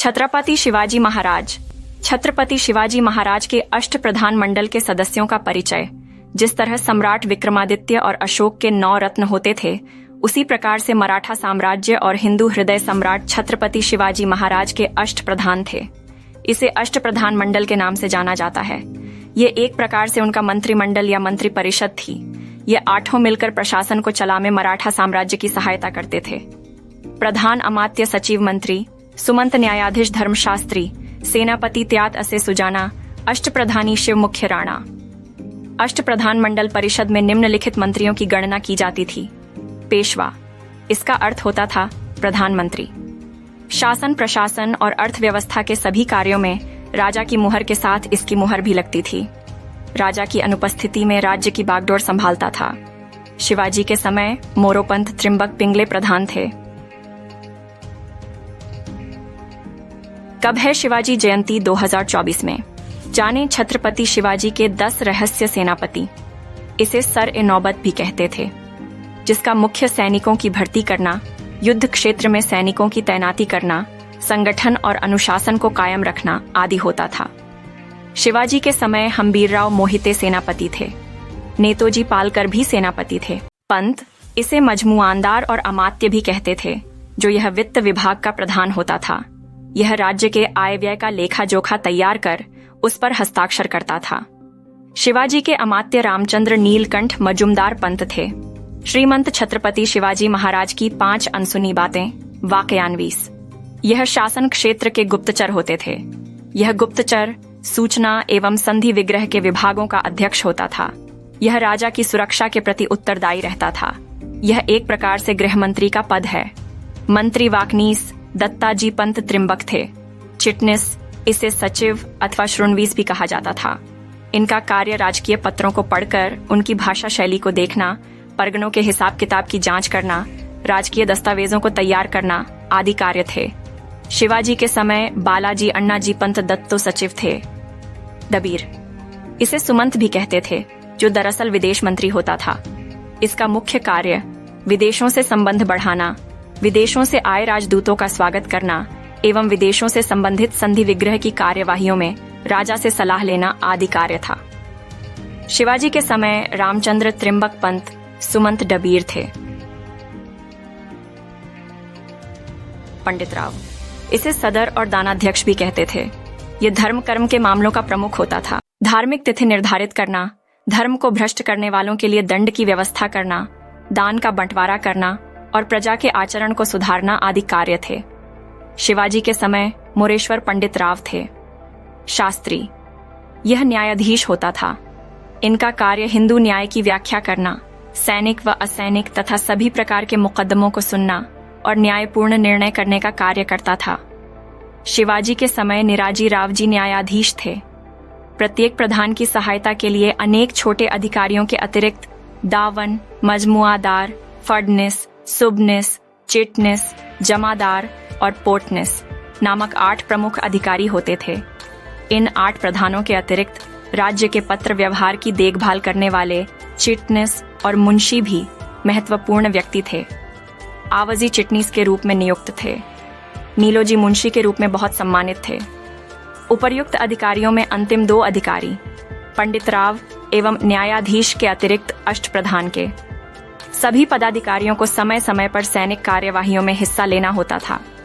छत्रपति शिवाजी महाराज। छत्रपति शिवाजी महाराज के अष्टप्रधान मंडल के सदस्यों का परिचय। जिस तरह सम्राट विक्रमादित्य और अशोक के 9 रत्न होते थे, उसी प्रकार से मराठा साम्राज्य और हिंदू हृदय सम्राट छत्रपति शिवाजी महाराज के अष्टप्रधान थे। इसे अष्टप्रधान मंडल के नाम से जाना जाता है। ये एक प्रकार से उनका मंत्रिमंडल या मंत्री परिषद थी। ये 8 मिलकर प्रशासन को चलाने में मराठा साम्राज्य की सहायता करते थे। प्रधान अमात्य सचिव मंत्री, सुमंत न्यायाधीश धर्मशास्त्री, सेनापति त्यात असे सुजाना, अष्टप्रधानी शिव मुख्य राणा। अष्टप्रधान मंडल परिषद में निम्नलिखित मंत्रियों की गणना की जाती थी। पेशवा, इसका अर्थ होता था प्रधानमंत्री। शासन, प्रशासन और अर्थव्यवस्था के सभी कार्यों में राजा की मुहर के साथ इसकी मुहर भी लगती थी। राजा की अनुपस्थिति में राज्य की बागडोर संभालता था। शिवाजी के समय मोरोपंत त्रिंबक पिंगले प्रधान थे। कब है शिवाजी जयंती 2024 में? जाने छत्रपति शिवाजी के 10 रहस्य सेनापति। इसे सर-ए-नौबत भी कहते थे, जिसका मुख्य सैनिकों की भर्ती करना, युद्ध क्षेत्र में सैनिकों की तैनाती करना, संगठन और अनुशासन को कायम रखना आदि होता था। शिवाजी के समय हम्बीरराव मोहिते सेनापति थे। नेतोजी पालकर भी सेनापति थे। पंत, इसे मजमुआनदार और अमात्य भी कहते थे, जो यह वित्त विभाग का प्रधान होता था। यह राज्य के आय व्यय का लेखा जोखा तैयार कर उस पर हस्ताक्षर करता था। शिवाजी के अमात्य रामचंद्र नीलकंठ मजुमदार पंत थे। श्रीमंत छत्रपति शिवाजी महाराज की 5 अनसुनी बातें, वाकयान्वीस। यह शासन क्षेत्र के गुप्तचर होते थे। यह गुप्तचर सूचना एवं संधि विग्रह के विभागों का अध्यक्ष होता था। यह राजा की सुरक्षा के प्रति उत्तरदायी रहता था। यह एक प्रकार से गृह मंत्री का पद है। मंत्री वाकनीस दत्ताजी पंत त्रिंबक थे। चिटनिस, इसे सचिव अथवा श्रुणवीस भी कहा जाता था। इनका कार्य राजकीय पत्रों को पढ़कर उनकी भाषा शैली को देखना, परगनों के हिसाब किताब की जांच करना, राजकीय दस्तावेजों को तैयार करना आदि कार्य थे। शिवाजी के समय बालाजी अण्णाजी पंत दत्तो सचिव थे। दबीर, इसे सुमंत भी कहते थे, जो दरअसल विदेश मंत्री होता था। इसका मुख्य कार्य विदेशों से संबंध बढ़ाना, विदेशों से आए राजदूतों का स्वागत करना एवं विदेशों से संबंधित संधि विग्रह की कार्यवाहियों में राजा से सलाह लेना आदि कार्य था। शिवाजी के समय रामचंद्र त्रिंबक पंत सुमंत डबीर थे। पंडित राव, इसे सदर और दानाध्यक्ष भी कहते थे। ये धर्म कर्म के मामलों का प्रमुख होता था। धार्मिक तिथि निर्धारित करना, धर्म को भ्रष्ट करने वालों के लिए दंड की व्यवस्था करना, दान का बंटवारा करना और प्रजा के आचरण को सुधारना आदि कार्य थे। शिवाजी के समय मोरेश्वर पंडित राव थे। शास्त्री, यह न्यायाधीश होता था। इनका कार्य हिंदू न्याय की व्याख्या करना, सैनिक व असैनिक तथा सभी प्रकार के मुकदमों को सुनना और न्यायपूर्ण निर्णय करने का कार्य करता था। शिवाजी के समय निराजी राव जी न्यायाधीश थे। प्रत्येक प्रधान की सहायता के लिए अनेक छोटे अधिकारियों के अतिरिक्त दावन, मजमुआदार, फडनिस, सुबनिस, चिटनिस, जमादार और पोर्टनिस नामक 8 प्रमुख अधिकारी होते थे। इन 8 प्रधानों के अतिरिक्त राज्य के पत्र व्यवहार की देखभाल करने वाले चिटनिस और मुंशी भी महत्वपूर्ण व्यक्ति थे। आवाजी चिटनीस के रूप में नियुक्त थे। नीलोजी मुंशी के रूप में बहुत सम्मानित थे। उपर्युक्त अधिकारियों में अंतिम 2 अधिकारी पंडित राव एवं न्यायाधीश के अतिरिक्त अष्टप्रधान के सभी पदाधिकारियों को समय समय पर सैनिक कार्यवाहियों में हिस्सा लेना होता था।